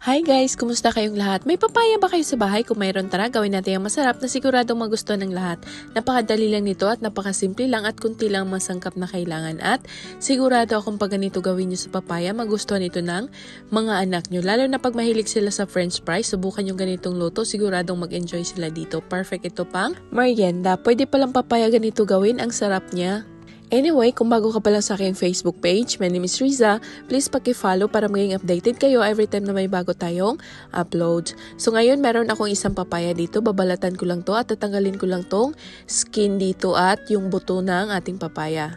Hi guys! Kumusta kayong lahat? May papaya ba kayo sa bahay? Kung mayroon, tara gawin natin ang masarap na siguradong magustuhan ng lahat. Napakadali lang nito at napakasimple lang at kunti lang masangkap na kailangan. At sigurado akong pag ganito gawin nyo sa papaya, magustuhan ito ng mga anak nyo. Lalo na pag mahilig sila sa french fries, subukan yung ganitong luto, siguradong mag-enjoy sila dito. Perfect ito pang merienda. Pwede palang papaya ganito gawin, ang sarap niya. Anyway, kung bago ka pa lang sa aking Facebook page, my name is Riza. Please paki-follow para maging updated kayo every time na may bago tayong upload. So ngayon, meron akong isang papaya dito. Babalatan ko lang to at tatanggalin ko lang tong skin dito at yung buto ng ating papaya.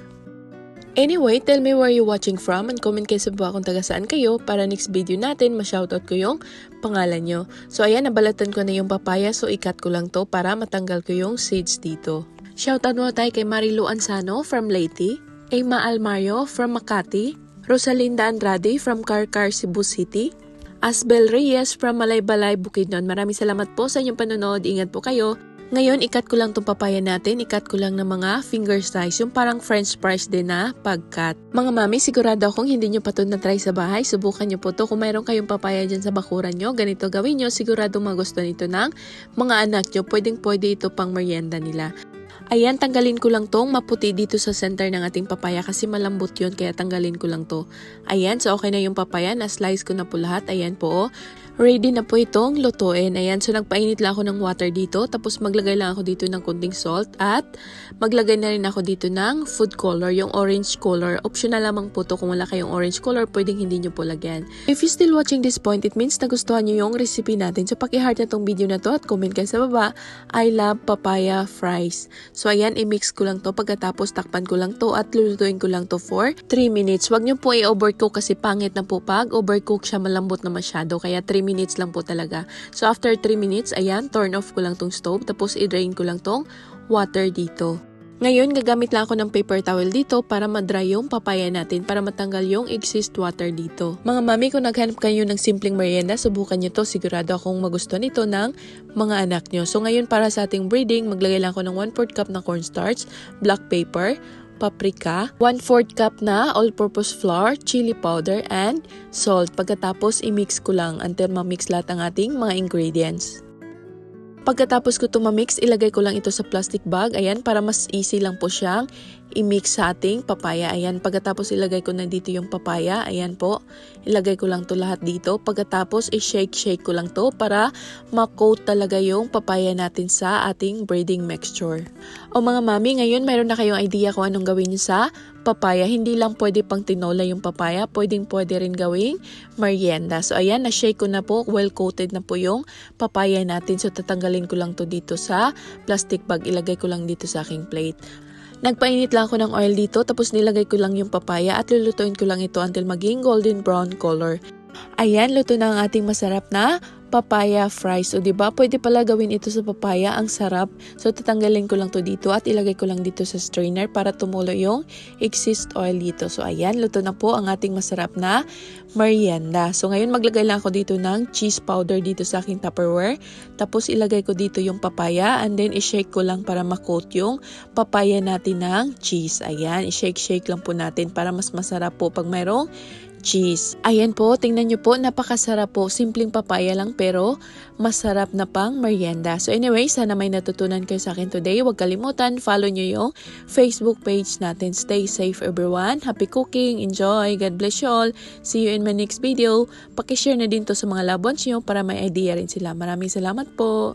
Anyway, tell me where you're watching from and comment kayo sa baba kung taga saan kayo para next video natin ma-shoutout ko yung pangalan nyo. So ayan, nabalatan ko na yung papaya so ikat ko lang to para matanggal ko yung seeds dito. Shoutout mo tayo kay Marilu Ansano from Leyte, Emma Almario from Makati, Rosalinda Andrade from Carcar, Cebu City, Asbel Reyes from Malaybalay, Bukidnon. Maraming salamat po sa inyong panonood. Ingat po kayo. Ngayon, ikat ko lang itong papaya natin. Ikat ko lang ng mga finger size. Yung parang french fries din na pag-cut. Mga mami, sigurado akong hindi nyo pa ito na-try sa bahay. Subukan nyo po ito. Kung mayroon kayong papaya dyan sa bakuran nyo, ganito gawin nyo. Sigurado magustuhan ito ng mga anak nyo. Pwedeng-pwede ito pang merienda nila. Ayan, tanggalin ko lang tong maputi dito sa center ng ating papaya kasi malambot yun, kaya tanggalin ko lang to. Ayan, so okay na yung papaya, na-slice ko na po lahat. Ayan po, ready na po itong lutuin. Ayan, so nagpainit lang ako ng water dito, tapos maglagay lang ako dito ng kunting salt at maglagay na rin ako dito ng food color, yung orange color. Optional lamang po to, kung wala kayong orange color, pwedeng hindi nyo po lagyan. If you're still watching this point, it means nagustuhan nyo yung recipe natin. So paki-heart na tong video na to at comment kayo sa baba, I love papaya fries. So ayan, i-mix ko lang to. Pagkatapos takpan ko lang to at lulutuin ko lang to for 3 minutes. Huwag nyo po i-overcook kasi pangit na po pag overcook siya, malambot na masyado. Kaya 3 minutes lang po talaga. So after 3 minutes, ayan, turn off ko lang tong stove. Tapos i-drain ko lang tong water dito. Ngayon, gagamit lang ako ng paper towel dito para ma-dry yung papaya natin, para matanggal yung excess water dito. Mga mami, kung naghanap kayo ng simpleng merienda, subukan nyo to. Sigurado akong magustuhan ito ng mga anak nyo. So ngayon, para sa ating breading, maglagay lang ako ng 1/4 cup na cornstarch, black pepper, paprika, 1/4 cup na all-purpose flour, chili powder, and salt. Pagkatapos, i-mix ko lang until ma-mix lahat ng ating mga ingredients. Pagkatapos ko ito ma-mix, ilagay ko lang ito sa plastic bag. Ayan, para mas easy lang po siyang i-mix sa ating papaya. Ayan, pagkatapos ilagay ko na dito yung papaya. Ayan po, ilagay ko lang to lahat dito. Pagkatapos, i-shake ko lang to para ma-coat talaga yung papaya natin sa ating breading mixture. O mga mami, ngayon mayroon na kayong idea kung anong gawin nyo sa papaya. Hindi lang pwede pang tinola yung papaya, pwede rin gawing merienda. So ayan, na-shake ko na po, well-coated na po yung papaya natin. So tatanggalin ko lang to dito sa plastic bag, ilagay ko lang dito sa aking plate. Nagpainit lang ako ng oil dito, tapos nilagay ko lang yung papaya at lulutuin ko lang ito until maging golden brown color. Ayan, luto na ang ating masarap na papaya fries. O diba, pwede pala gawin ito sa papaya, ang sarap. So tatanggalin ko lang to dito at ilagay ko lang dito sa strainer para tumulo yung excess oil dito. So ayan, luto na po ang ating masarap na merienda. So ngayon maglagay lang ako dito ng cheese powder dito sa aking Tupperware. Tapos ilagay ko dito yung papaya and then i-shake ko lang para ma-coat yung papaya natin ng cheese. Ayan, i-shake lang po natin para mas masarap po pag mayroong cheese. Ayan po, tingnan nyo po, napakasarap po. Simpleng papaya lang pero masarap na pang merienda. So anyway, sana may natutunan kayo sa akin today. Huwag kalimutan, follow nyo yung Facebook page natin. Stay safe everyone. Happy cooking. Enjoy. God bless you all. See you in my next video. Pakishare na din to sa mga loved ones nyo para may idea rin sila. Maraming salamat po.